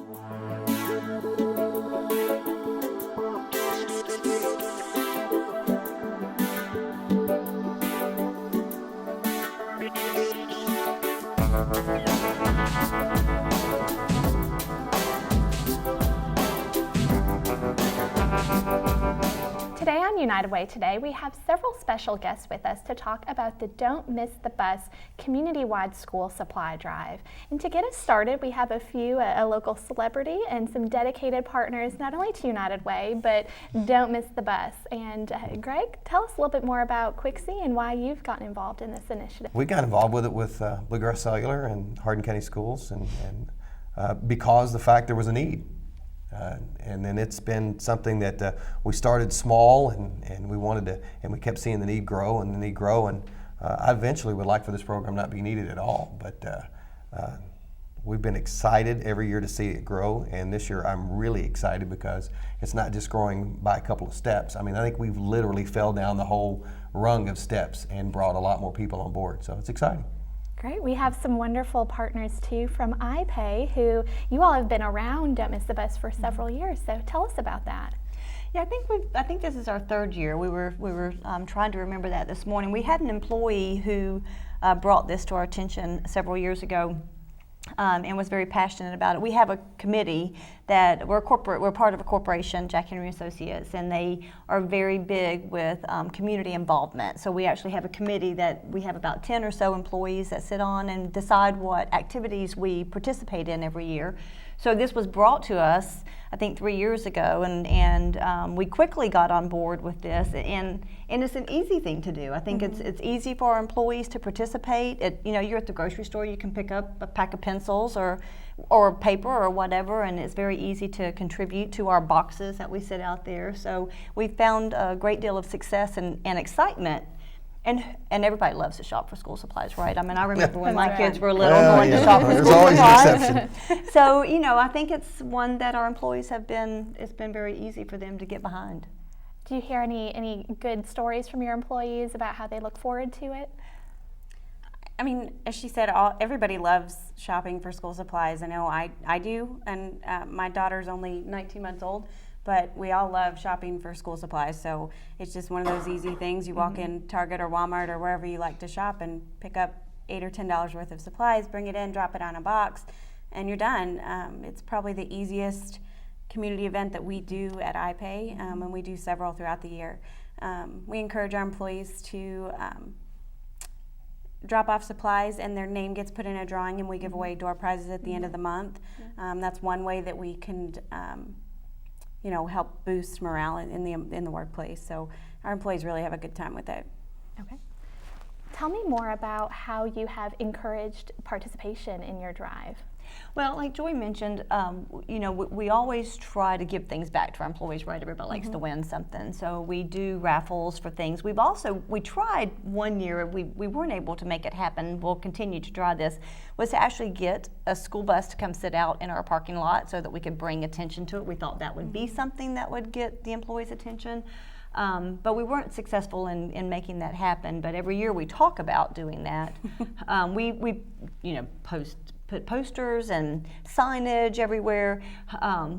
Today on United Way Today, we have several special guests with us to talk about the Don't Miss the Bus community-wide school supply drive. And to get us started, we have a local celebrity and some dedicated partners, not only to United Way, but Don't Miss the Bus. And Greg, tell us a little bit more about WQXE and why you've gotten involved in this initiative. We got involved with it with Bluegrass Cellular and Hardin County Schools, and because the fact there was a need. And then it's been something that we started small, and we wanted to, and we kept seeing the need grow and the need grow, and I eventually would like for this program not be needed at all, but we've been excited every year to see it grow, and this year I'm really excited because it's not just growing by a couple of steps. I mean, I think we've literally fell down the whole rung of steps and brought a lot more people on board, so it's exciting. Great. We have some wonderful partners too from iPay, who you all have been around Don't Miss the Bus for several years. So tell us about that. Yeah, I think this is our third year. We were trying to remember that this morning. We had an employee who brought this to our attention several years ago. And was very passionate about it. We have a committee that we're part of a corporation, Jack Henry Associates, and they are very big with community involvement. So we actually have a committee that we have about 10 or so employees that sit on and decide what activities we participate in every year. So this was brought to us, I think, 3 years ago, and we quickly got on board with this, and it's an easy thing to do. I think it's easy for our employees to participate. You're at the grocery store, you can pick up a pack of pencils or paper or whatever, and it's very easy to contribute to our boxes that we sit out there. So we found a great deal of success and excitement. And everybody loves to shop for school supplies, right? I mean, I remember when my kids were little going to shop for school supplies. There's always an exception. So, I think it's one that our employees it's been very easy for them to get behind. Do you hear any good stories from your employees about how they look forward to it? I mean, as she said, everybody loves shopping for school supplies. I know I do, and my daughter's only 19 months old. But we all love shopping for school supplies, so it's just one of those easy things. You walk in Target or Walmart or wherever you like to shop and pick up $8 or $10 worth of supplies, bring it in, drop it on a box, and you're done. It's probably the easiest community event that we do at iPay, and we do several throughout the year. We encourage our employees to drop off supplies, and their name gets put in a drawing, and we give away door prizes at the end of the month. That's one way that we can help boost morale in the workplace. So our employees really have a good time with it. Okay. Tell me more about how you have encouraged participation in your drive. Well, like Joy mentioned, we always try to give things back to our employees, right? Everybody likes to win something. So we do raffles for things. We tried one year, we weren't able to make it happen. We'll continue to try this, was to actually get a school bus to come sit out in our parking lot so that we could bring attention to it. We thought that would be something that would get the employees' attention. But we weren't successful in making that happen. But every year we talk about doing that. We put posters and signage everywhere.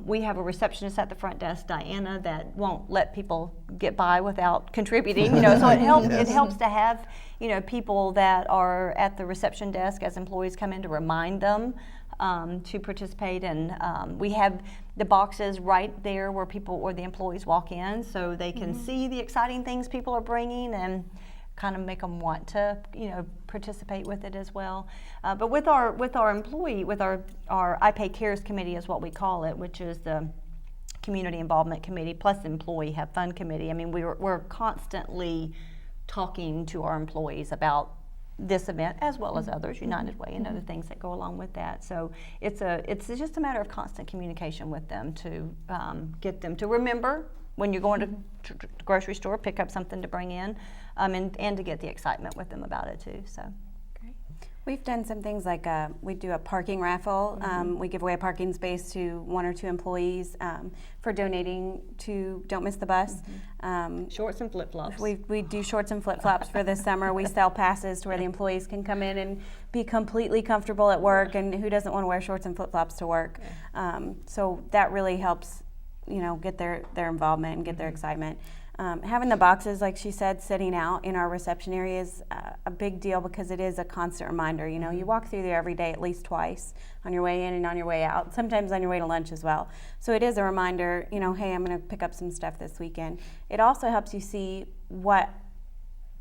We have a receptionist at the front desk, Diana, that won't let people get by without contributing. So it helps. It helps to have people that are at the reception desk as employees come in to remind them to participate. And we have the boxes right there where the employees walk in, so they can see the exciting things people are bringing and kind of make them want to, participate with it as well. But with our iPay Cares Committee is what we call it, which is the Community Involvement Committee plus Employee Have Fun Committee. I mean, we're constantly talking to our employees about this event as well as others, United Way and other things that go along with that. So it's just a matter of constant communication with them to get them to remember when you're going to the grocery store, pick up something to bring in, and to get the excitement with them about it too. So, great. We've done some things like we do a parking raffle. We give away a parking space to 1 or 2 employees for donating to Don't Miss the Bus. Shorts and flip-flops. We do shorts and flip-flops for this summer. We sell passes to where the employees can come in and be completely comfortable at work, and who doesn't want to wear shorts and flip-flops to work? So that really helps, get their involvement and get their excitement. Having the boxes, like she said, sitting out in our reception area is a big deal because it is a constant reminder. You walk through there every day at least twice, on your way in and on your way out, sometimes on your way to lunch as well. So it is a reminder, hey, I'm going to pick up some stuff this weekend. It also helps you see what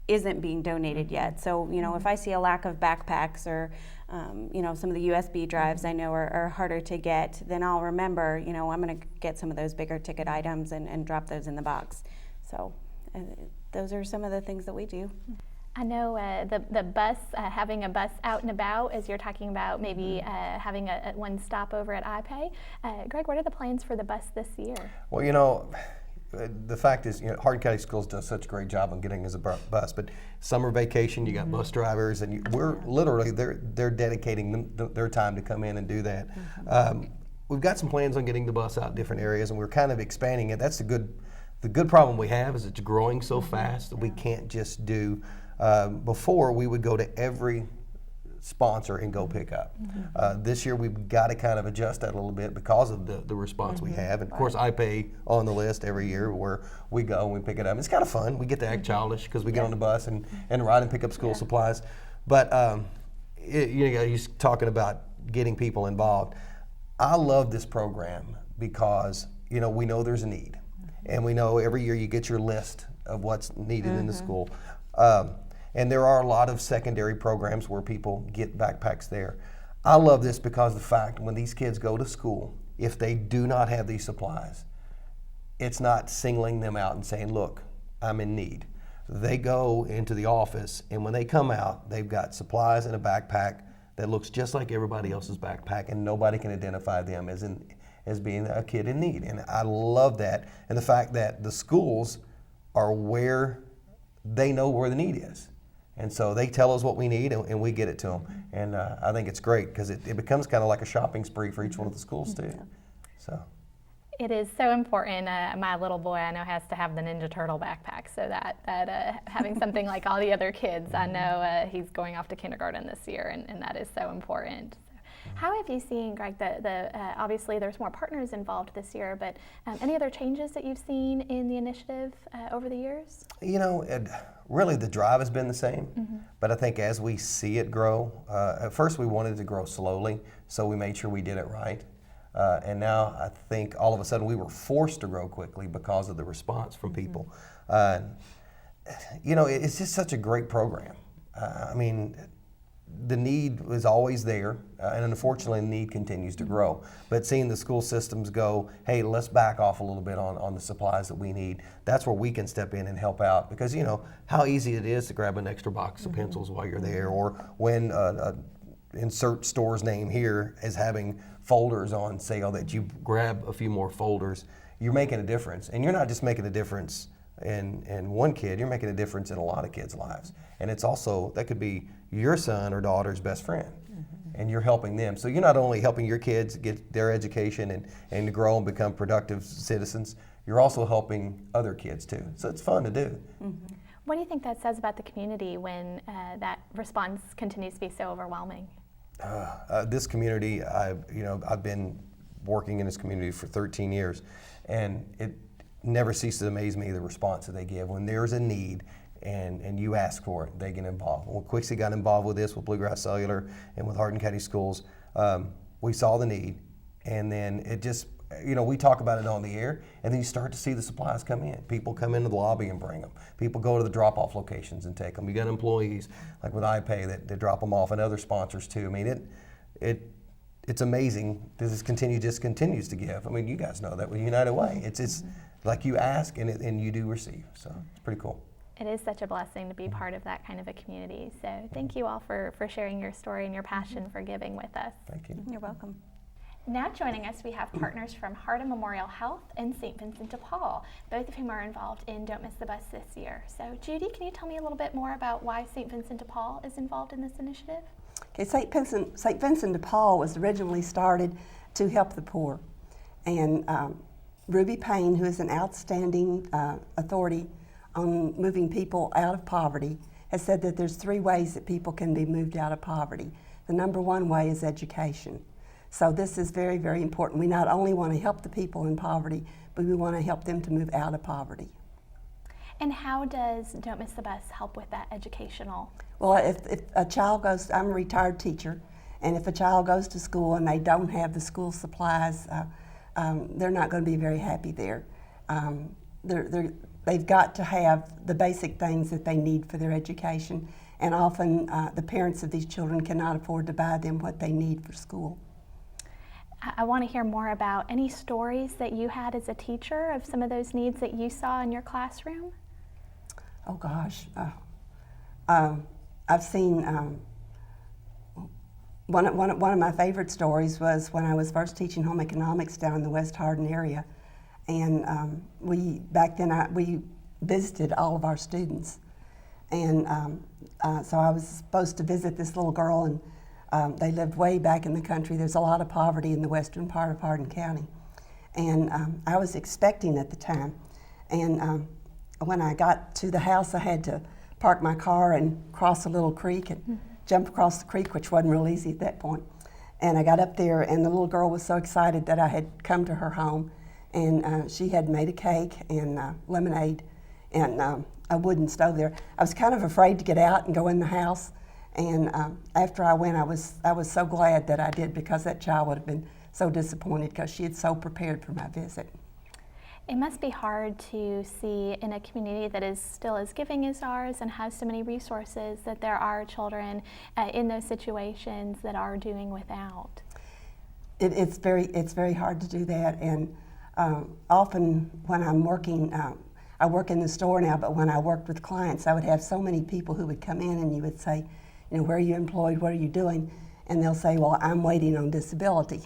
isn't being donated yet. So, if I see a lack of backpacks or, some of the USB drives I know are harder to get, then I'll remember, I'm going to get some of those bigger ticket items and drop those in the box. So those are some of the things that we do. I know the bus, having a bus out and about, as you're talking about maybe having one stop over at iPay. Greg, what are the plans for the bus this year? Well, the fact is, Hardin County Schools does such a great job on getting us a bus, but summer vacation, you got bus drivers, and we're literally, they're dedicating their time to come in and do that. We've got some plans on getting the bus out in different areas, and we're kind of expanding it. That's the good problem we have is it's growing so fast that we can't just do, before we would go to every sponsor and go pick up. This year we've got to kind of adjust that a little bit because of the response we have. And of course I pay on the list every year where we go and we pick it up. It's kind of fun. We get to act childish because we get on the bus and ride and pick up school supplies. But you're talking about getting people involved. I love this program because we know there's a need. And we know every year you get your list of what's needed in the school. And there are a lot of secondary programs where people get backpacks there. I love this because of the fact when these kids go to school, if they do not have these supplies, it's not singling them out and saying, look, I'm in need. They go into the office, and when they come out, they've got supplies in a backpack that looks just like everybody else's backpack, and nobody can identify them as being a kid in need. And I love that. And the fact that the schools are where they know where the need is. And so they tell us what we need and we get it to them. And I think it's great because it becomes kind of like a shopping spree for each one of the schools too. So. It is so important. My little boy, I know, has to have the Ninja Turtle backpack, so that having something like all the other kids, I know he's going off to kindergarten this year, and that is so important. How have you seen, Greg, obviously there's more partners involved this year, but any other changes that you've seen in the initiative over the years? Really the drive has been the same, but I think as we see it grow, at first we wanted to grow slowly, so we made sure we did it right. And now I think all of a sudden we were forced to grow quickly because of the response from people. It's just such a great program. The need is always there, and unfortunately the need continues to grow. But seeing the school systems go, hey, let's back off a little bit on the supplies that we need, that's where we can step in and help out. Because how easy it is to grab an extra box of pencils while you're there, or when insert store's name here is having folders on sale that you grab a few more folders, you're making a difference. And you're not just making a difference in one kid, you're making a difference in a lot of kids' lives. And it's also, that could be your son or daughter's best friend, and you're helping them. So you're not only helping your kids get their education and to grow and become productive citizens, you're also helping other kids too. So it's fun to do. What do you think that says about the community when that response continues to be so overwhelming? This community, I've been working in this community for 13 years, and it never ceases to amaze me the response that they give. When there's a need and you ask for it, they get involved. When WQXE got involved with this, with Bluegrass Cellular and with Hardin County Schools, we saw the need, and then it just, we talk about it on the air, and then you start to see the supplies come in. People come into the lobby and bring them. People go to the drop-off locations and take them. You got employees, like with iPay, that drop them off, and other sponsors too. It's amazing. This continues to give. You guys know that with United Way. It's like you ask and you do receive. So it's pretty cool. It is such a blessing to be part of that kind of a community. So thank you all for sharing your story and your passion for giving with us. Thank you. You're welcome. Now joining us, we have partners from Hardin Memorial Health and St. Vincent de Paul, both of whom are involved in Don't Miss the Bus this year. So Judy, can you tell me a little bit more about why St. Vincent de Paul is involved in this initiative? Okay, St. Vincent de Paul was originally started to help the poor. And Ruby Payne, who is an outstanding authority on moving people out of poverty, has said that there's 3 ways that people can be moved out of poverty. The number 1 way is education. So this is very, very important. We not only want to help the people in poverty, but we want to help them to move out of poverty. And how does Don't Miss the Bus help with that educational? Well, if a child goes, I'm a retired teacher, and if a child goes to school and they don't have the school supplies, they're not going to be very happy there. They've got to have the basic things that they need for their education, and often the parents of these children cannot afford to buy them what they need for school. I want to hear more about any stories that you had as a teacher of some of those needs that you saw in your classroom. Oh gosh, I've seen one of my favorite stories was when I was first teaching home economics down in the West Hardin area, and we visited all of our students, and so I was supposed to visit this little girl, and they lived way back in the country. There's a lot of poverty in the western part of Hardin County, and I was expecting at the time, and when I got to the house, I had to park my car and cross a little creek and jump across the creek, which wasn't real easy at that point. And I got up there, and the little girl was so excited that I had come to her home, and she had made a cake and lemonade and a wooden stove there. I was kind of afraid to get out and go in the house, and after I went, I was so glad that I did, because that child would have been so disappointed because she had so prepared for my visit. It must be hard to see in a community that is still as giving as ours and has so many resources that there are children in those situations that are doing without. It's very hard to do that, and often when I'm working, I work in the store now, but when I worked with clients, I would have so many people who would come in, and you would say, you know, where are you employed, what are you doing? And they'll say, well, I'm waiting on disability.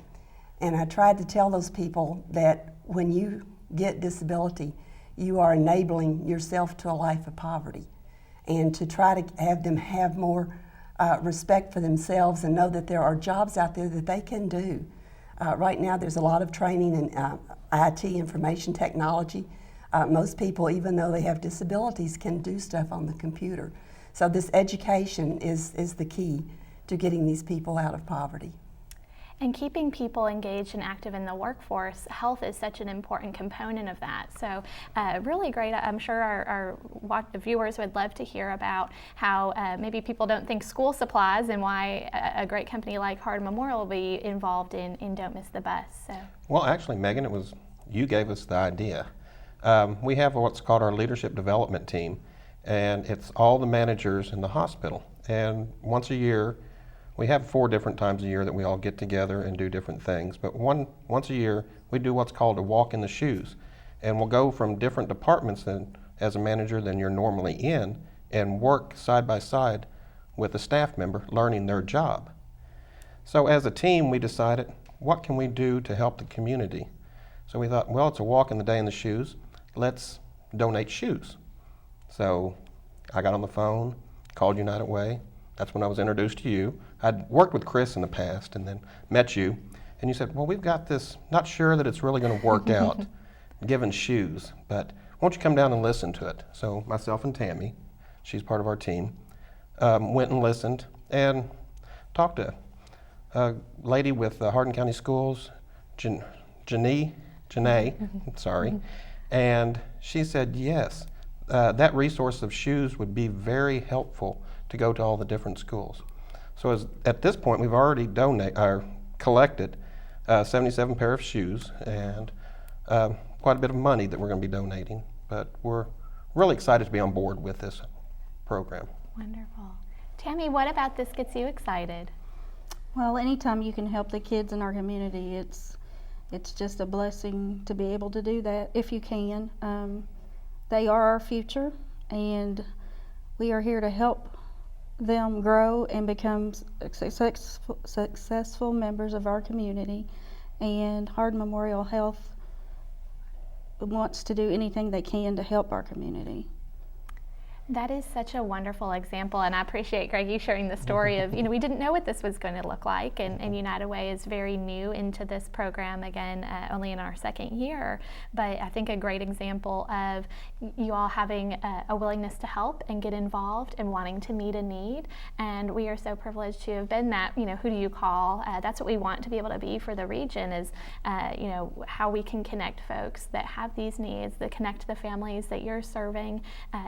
And I tried to tell those people that when you get disability, you are enabling yourself to a life of poverty, and to try to have them have more respect for themselves and know that there are jobs out there that they can do. Right now there's a lot of training in IT, information technology. Most people, even though they have disabilities, can do stuff on the computer. So this education is the key to getting these people out of poverty. And keeping people engaged and active in the workforce, health is such an important component of that. So really great. I'm sure our viewers would love to hear about how maybe people don't think school supplies, and why a great company like Hardin Memorial will be involved in Don't Miss the Bus. So. Well, actually, Megan, it was you gave us the idea. We have what's called our leadership development team, and it's all the managers in the hospital. And once a year, we have 4 different times a year that we all get together and do different things. But once a year, we do what's called a walk in the shoes. And we'll go from different departments as a manager than you're normally in, and work side by side with a staff member learning their job. So as a team, we decided, what can we do to help the community? So we thought, well, it's a walk in the day in the shoes. Let's donate shoes. So I got on the phone, called United Way. That's when I was introduced to you. I'd worked with Chris in the past and then met you, and you said, well, we've got this, not sure that it's really going to work out, giving shoes, but won't you come down and listen to it? So myself and Tammy, she's part of our team, went and listened and talked to a lady with the Hardin County Schools, Janae, sorry, and she said, yes, that resource of shoes would be very helpful to go to all the different schools. So at this point, we've already collected 77 pair of shoes and quite a bit of money that we're going to be donating. But we're really excited to be on board with this program. Wonderful. Tammy, what about this gets you excited? Well, anytime you can help the kids in our community, it's just a blessing to be able to do that if you can. They are our future, and we are here to help them grow and become successful members of our community. And Hardin Memorial Health wants to do anything they can to help our community. That is such a wonderful example, and I appreciate, Greg, you sharing the story of, we didn't know what this was going to look like, and United Way is very new into this program, again, only in our second year, but I think a great example of you all having a willingness to help and get involved and wanting to meet a need, and we are so privileged to have been that, who do you call? That's what we want to be able to be for the region is, how we can connect folks that have these needs, that connect the families that you're serving,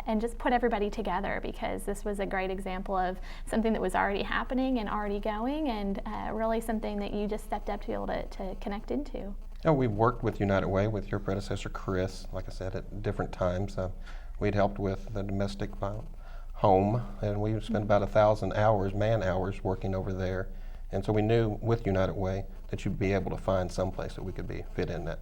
and just put everybody together, because this was a great example of something that was already happening and already going, and really something that you just stepped up to be able to connect into. Oh, we've worked with United Way, with your predecessor, Chris, like I said, at different times. We'd helped with the domestic home, and we spent about 1,000 hours, man-hours, working over there. And so we knew with United Way that you'd be able to find some place that we could fit in that.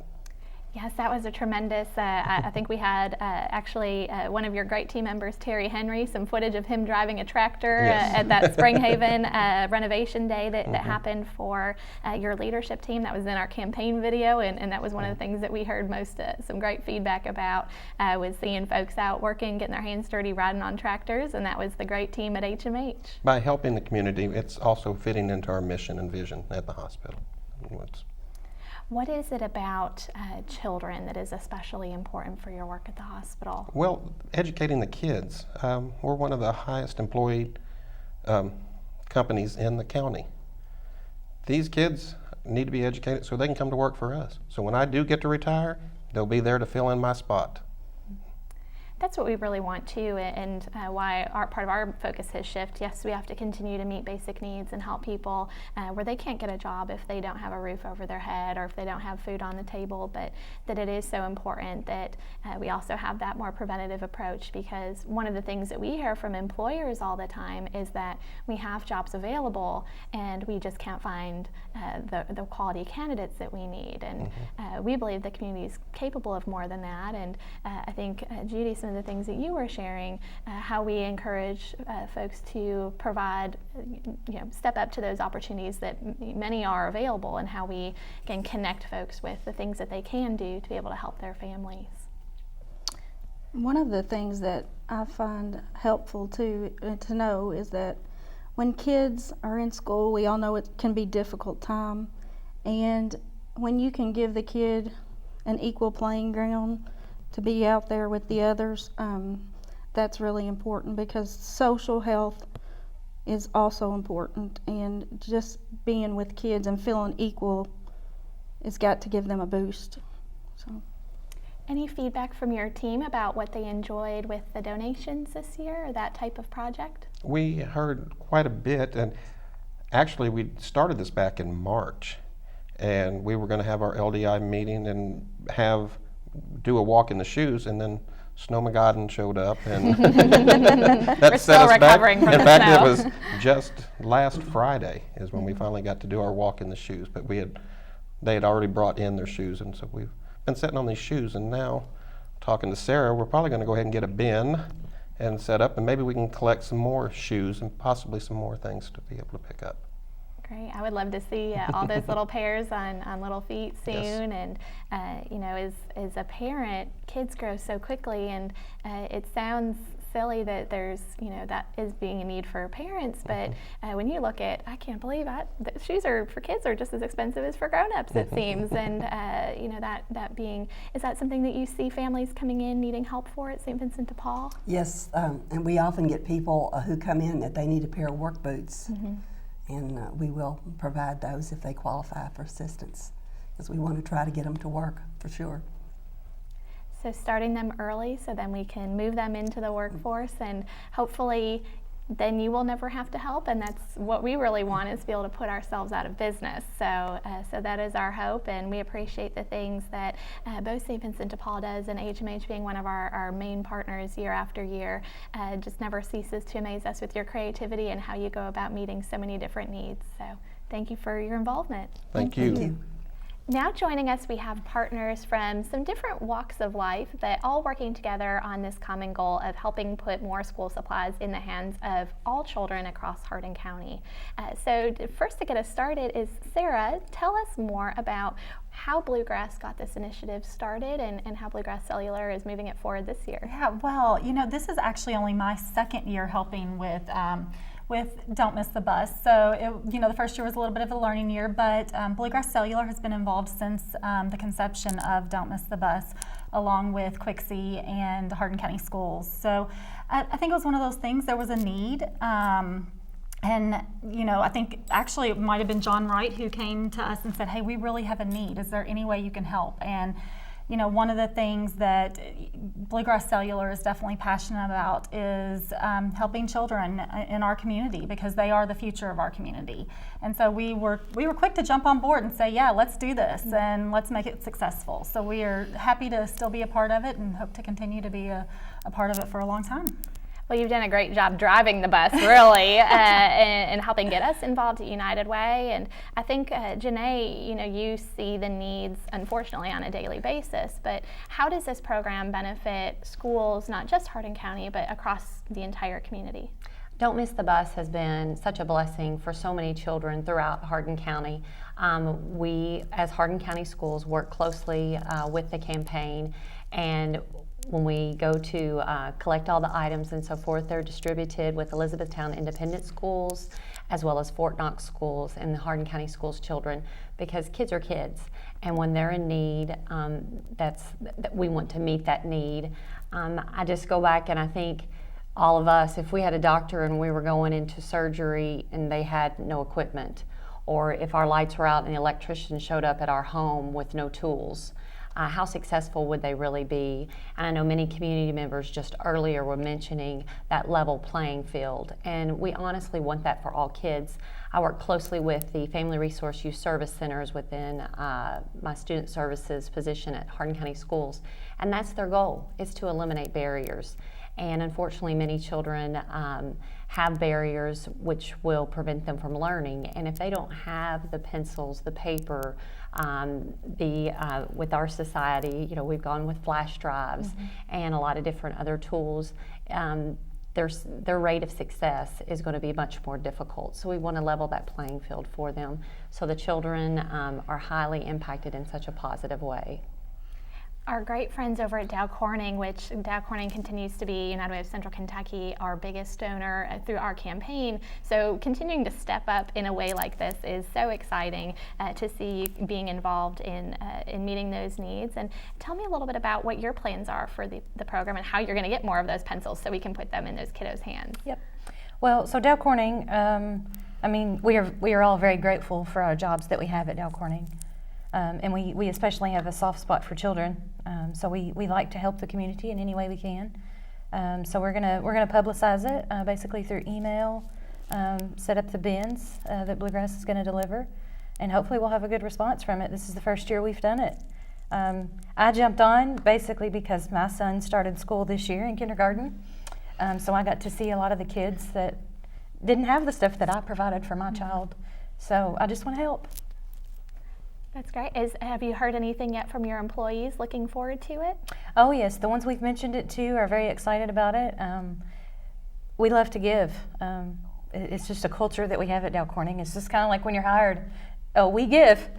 Yes, that was a tremendous, I think we had actually one of your great team members, Terry Henry, some footage of him driving a tractor Yes. at that Springhaven renovation day that happened for your leadership team. That was in our campaign video, and that was one of the things that we heard most, some great feedback about, was seeing folks out working, getting their hands dirty, riding on tractors, and that was the great team at HMH. By helping the community, it's also fitting into our mission and vision at the hospital. What is it about children that is especially important for your work at the hospital? Well, educating the kids. We're one of the highest employed companies in the county. These kids need to be educated so they can come to work for us. So when I do get to retire, they'll be there to fill in my spot. That's what we really want to, and why part of our focus has shifted. Yes, we have to continue to meet basic needs and help people where they can't get a job if they don't have a roof over their head or if they don't have food on the table, but that it is so important that we also have that more preventative approach, because one of the things that we hear from employers all the time is that we have jobs available and we just can't find the quality candidates that we need, and we believe the community is capable of more than that, and I think, Judy, some of the things that you were sharing, how we encourage folks to provide, step up to those opportunities that many are available, and how we can connect folks with the things that they can do to be able to help their families. One of the things that I find helpful to know is that when kids are in school, we all know it can be a difficult time, and when you can give the kid an equal playing ground to be out there with the others, that's really important, because social health is also important, and just being with kids and feeling equal has got to give them a boost. So. Any feedback from your team about what they enjoyed with the donations this year, or that type of project? We heard quite a bit, and actually we started this back in March, and we were going to have our LDI meeting and do a walk in the shoes, and then Snowmageddon showed up, and that set us back. From in the fact, snow. it was just last Friday is when we finally got to do our walk in the shoes, but they had already brought in their shoes, and so we've been sitting on these shoes, and now talking to Sarah, we're probably going to go ahead and get a bin and set up, and maybe we can collect some more shoes and possibly some more things to be able to pick up. Great. I would love to see all those little pairs on little feet soon. Yes. And as a parent, kids grow so quickly, and it sounds silly that there's that is being a need for parents, but when you look at, I can't believe the shoes for kids are just as expensive as for grown-ups, it seems, and that being, is that something that you see families coming in needing help for at St. Vincent de Paul? Yes, and we often get people who come in that they need a pair of work boots. And we will provide those if they qualify for assistance, because we want to try to get them to work for sure. So starting them early so then we can move them into the workforce, and hopefully then you will never have to help, and that's what we really want, is to be able to put ourselves out of business. So that is our hope, and we appreciate the things that both St. Vincent de Paul does, and HMH being one of our main partners year after year, just never ceases to amaze us with your creativity and how you go about meeting so many different needs. So thank you for your involvement. Thank you. Thank you. Now joining us, we have partners from some different walks of life, but all working together on this common goal of helping put more school supplies in the hands of all children across Hardin County. So first, to get us started is Sarah. Tell us more about how Bluegrass got this initiative started and how Bluegrass Cellular is moving it forward this year. Yeah, well, this is actually only my second year helping with Don't Miss the Bus. So, the first year was a little bit of a learning year, but Bluegrass Cellular has been involved since the conception of Don't Miss the Bus, along with WQXE and Hardin County Schools. So, I think it was one of those things. There was a need. And, I think actually it might have been John Wright who came to us and said, hey, we really have a need. Is there any way you can help? And, one of the things that Bluegrass Cellular is definitely passionate about is helping children in our community, because they are the future of our community. And so we were quick to jump on board and say, yeah, let's do this and let's make it successful. So we are happy to still be a part of it and hope to continue to be a part of it for a long time. Well, you've done a great job driving the bus, really, and helping get us involved at United Way. And I think, Janae, you see the needs, unfortunately, on a daily basis. But how does this program benefit schools, not just Hardin County, but across the entire community? Don't Miss the Bus has been such a blessing for so many children throughout Hardin County. We, as Hardin County Schools, work closely with the campaign, and when we go to collect all the items and so forth, they're distributed with Elizabethtown Independent Schools, as well as Fort Knox Schools and the Hardin County Schools children, because kids are kids, and when they're in need, we want to meet that need. I just go back and I think all of us, if we had a doctor and we were going into surgery and they had no equipment, or if our lights were out and the electrician showed up at our home with no tools, how successful would they really be? And I know many community members just earlier were mentioning that level playing field, and we honestly want that for all kids. I work closely with the Family Resource Youth Service Centers within my student services position at Hardin County Schools, and that's their goal, is to eliminate barriers. And unfortunately, many children have barriers which will prevent them from learning. And if they don't have the pencils, the paper, with our society, we've gone with flash drives and a lot of different other tools. Their rate of success is going to be much more difficult. So we want to level that playing field for them, so the children are highly impacted in such a positive way. Our great friends over at Dow Corning, which Dow Corning continues to be United Way of Central Kentucky, our biggest donor through our campaign. So continuing to step up in a way like this is so exciting to see you being involved in meeting those needs. And tell me a little bit about what your plans are for the program and how you're going to get more of those pencils so we can put them in those kiddos' hands. Yep. Well, so Dow Corning, we are all very grateful for our jobs that we have at Dow Corning. And we especially have a soft spot for children, so we like to help the community in any way we can. So we're gonna publicize it basically through email, set up the bins that Bluegrass is going to deliver, and hopefully we'll have a good response from it. This is the first year we've done it. I jumped on basically because my son started school this year in kindergarten, so I got to see a lot of the kids that didn't have the stuff that I provided for my child. So I just want to help. That's great. Have you heard anything yet from your employees looking forward to it? Oh yes, the ones we've mentioned it to are very excited about it. We love to give. It's just a culture that we have at Dow Corning. It's just kind of like when you're hired. Oh, we give.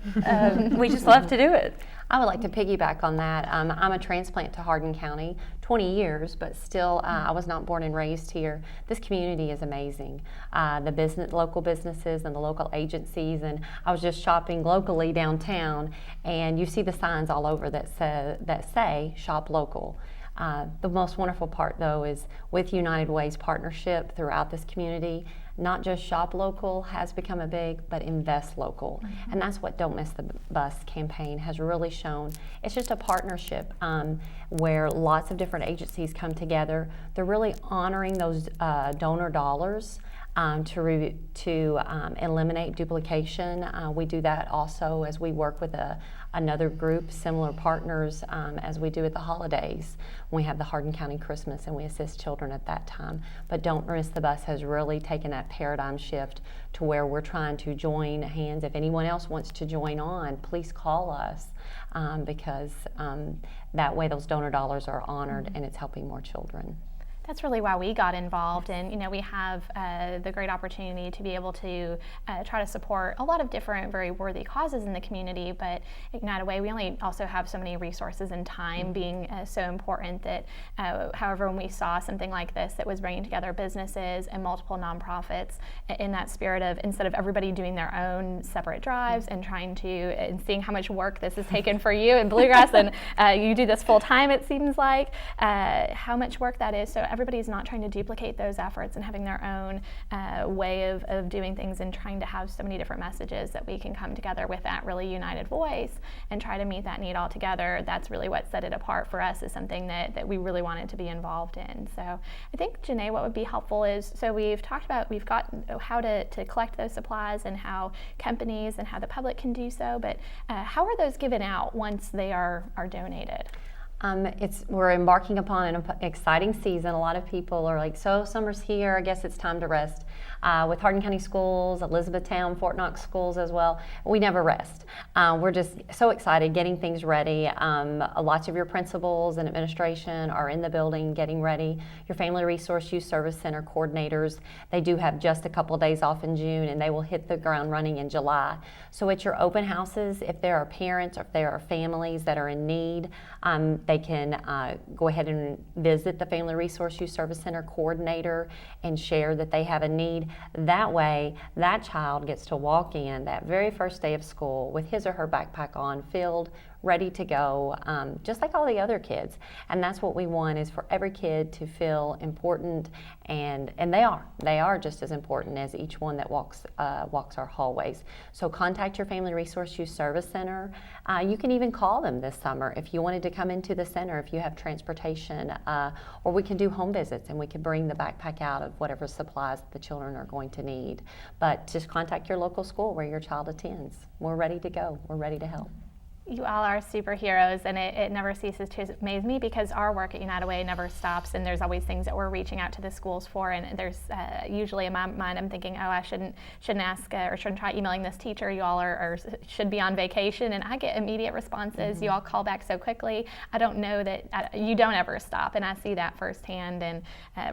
We just love to do it. I would like to piggyback on that. I'm a transplant to Hardin County, 20 years, but still I was not born and raised here. This community is amazing. The local businesses and the local agencies, and I was just shopping locally downtown, and you see the signs all over that say shop local. The most wonderful part, though, is with United Way's partnership throughout this community, not just shop local has become a big, but invest local. And that's what Don't Miss the Bus campaign has really shown. It's just a partnership where lots of different agencies come together. They're really honoring those donor dollars to eliminate duplication. We do that also as we work with another group, similar partners, as we do at the holidays. We have the Hardin County Christmas and we assist children at that time. But Don't Miss the Bus has really taken that paradigm shift to where we're trying to join hands. If anyone else wants to join on, please call us because that way those donor dollars are honored and it's helping more children. That's really why we got involved, and we have the great opportunity to be able to try to support a lot of different very worthy causes in the community. But Ignite Away, we only also have so many resources, and time being so important that, however, when we saw something like this that was bringing together businesses and multiple nonprofits in that spirit of, instead of everybody doing their own separate drives and trying to, and seeing how much work this has taken for you in Bluegrass, and you do this full time, it seems like, how much work that is. So everybody's not trying to duplicate those efforts and having their own way of doing things, and trying to have so many different messages that we can come together with that really united voice and try to meet that need all together. That's really what set it apart for us, is something that we really wanted to be involved in. So I think, Janae, what would be helpful is, so we've got how to collect those supplies and how companies and how the public can do so, but how are those given out once they are donated? We're embarking upon an exciting season. A lot of people are like, so summer's here, I guess it's time to rest. With Hardin County Schools, Elizabethtown, Fort Knox Schools as well, we never rest. We're just so excited getting things ready. Lots of your principals and administration are in the building getting ready. Your Family Resource Youth Service Center coordinators, they do have just a couple of days off in June, and they will hit the ground running in July. So at your open houses, if there are parents or if there are families that are in need, they can go ahead and visit the Family Resource Youth Service Center coordinator and share that they have a need. That way, that child gets to walk in that very first day of school with his or her backpack on, filled, ready to go, just like all the other kids. And that's what we want, is for every kid to feel important, and they are just as important as each one that walks our hallways. So contact your Family Resource Youth Service Center. You can even call them this summer if you wanted to come into the center, if you have transportation, or we can do home visits and we can bring the backpack out of whatever supplies the children are going to need. But just contact your local school where your child attends. We're ready to go. We're ready to help. You all are superheroes, and it never ceases to amaze me, because our work at United Way never stops, and there's always things that we're reaching out to the schools for. And there's usually in my mind, I'm thinking, oh, I shouldn't ask or shouldn't try emailing this teacher. You all are should be on vacation, and I get immediate responses. You all call back so quickly. I don't know that you don't ever stop, and I see that firsthand. And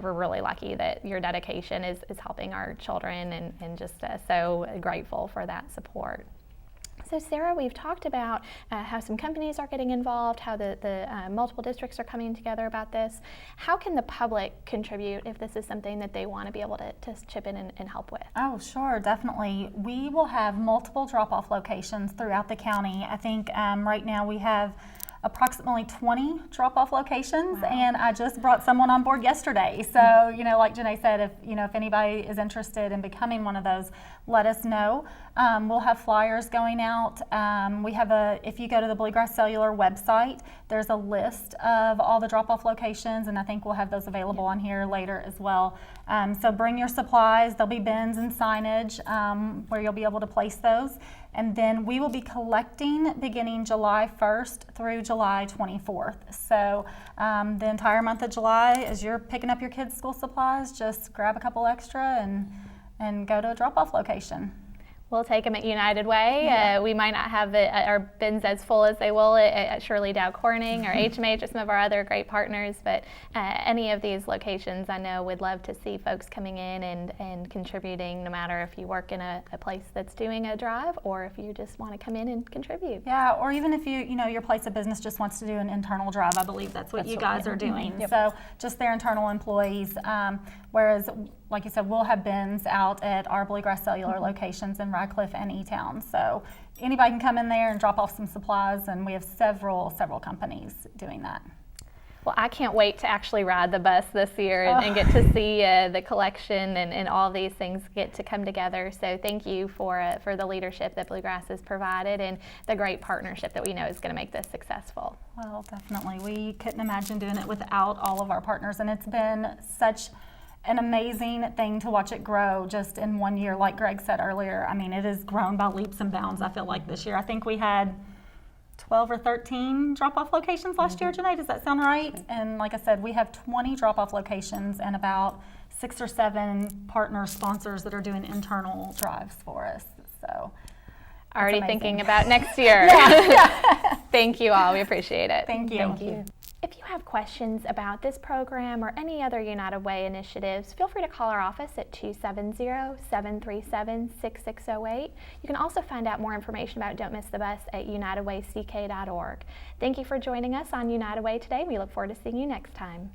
we're really lucky that your dedication is helping our children, and just so grateful for that support. So Sarah, we've talked about how some companies are getting involved, how the multiple districts are coming together about this. How can the public contribute if this is something that they want to be able to chip in and help with? Oh, sure, definitely. We will have multiple drop-off locations throughout the county. I think right now we have approximately 20 drop-off locations. Wow. And I just brought someone on board yesterday. So, like Janae said, if anybody is interested in becoming one of those, let us know. We'll have flyers going out. If you go to the Bluegrass Cellular website, there's a list of all the drop-off locations, and I think we'll have those available on here later as well. So bring your supplies. There'll be bins and signage where you'll be able to place those. And then we will be collecting beginning July 1st through July 24th. So the entire month of July, as you're picking up your kids' school supplies, just grab a couple extra and go to a drop-off location. We'll take them at United Way. Yeah. We might not have our bins as full as they will at Shirley Dow Corning or HMH or some of our other great partners, but any of these locations I know would love to see folks coming in and contributing, no matter if you work in a place that's doing a drive or if you just want to come in and contribute. Yeah, or even if your place of business just wants to do an internal drive. I believe that's what you guys are doing. Yep. So just their internal employees, whereas like you said, we'll have bins out at our Bluegrass Cellular locations in Radcliffe and E-Town. So anybody can come in there and drop off some supplies, and we have several companies doing that. Well, I can't wait to actually ride the bus this year and get to see the collection and all these things get to come together. So thank you for the leadership that Bluegrass has provided and the great partnership that we know is going to make this successful. Well, definitely. We couldn't imagine doing it without all of our partners, and it's been such an amazing thing to watch it grow just in 1 year. Like Greg said earlier, I mean, it has grown by leaps and bounds, I feel like, this year. I think we had 12 or 13 drop-off locations last year, Janae, does that sound right? And like I said, we have 20 drop-off locations and about 6 or 7 partner sponsors that are doing internal drives for us. So already thinking about next year. Yeah. Thank you all, we appreciate it. Thank you. Thank you. If you have questions about this program or any other United Way initiatives, feel free to call our office at 270-737-6608. You can also find out more information about Don't Miss the Bus at unitedwayck.org. Thank you for joining us on United Way today. We look forward to seeing you next time.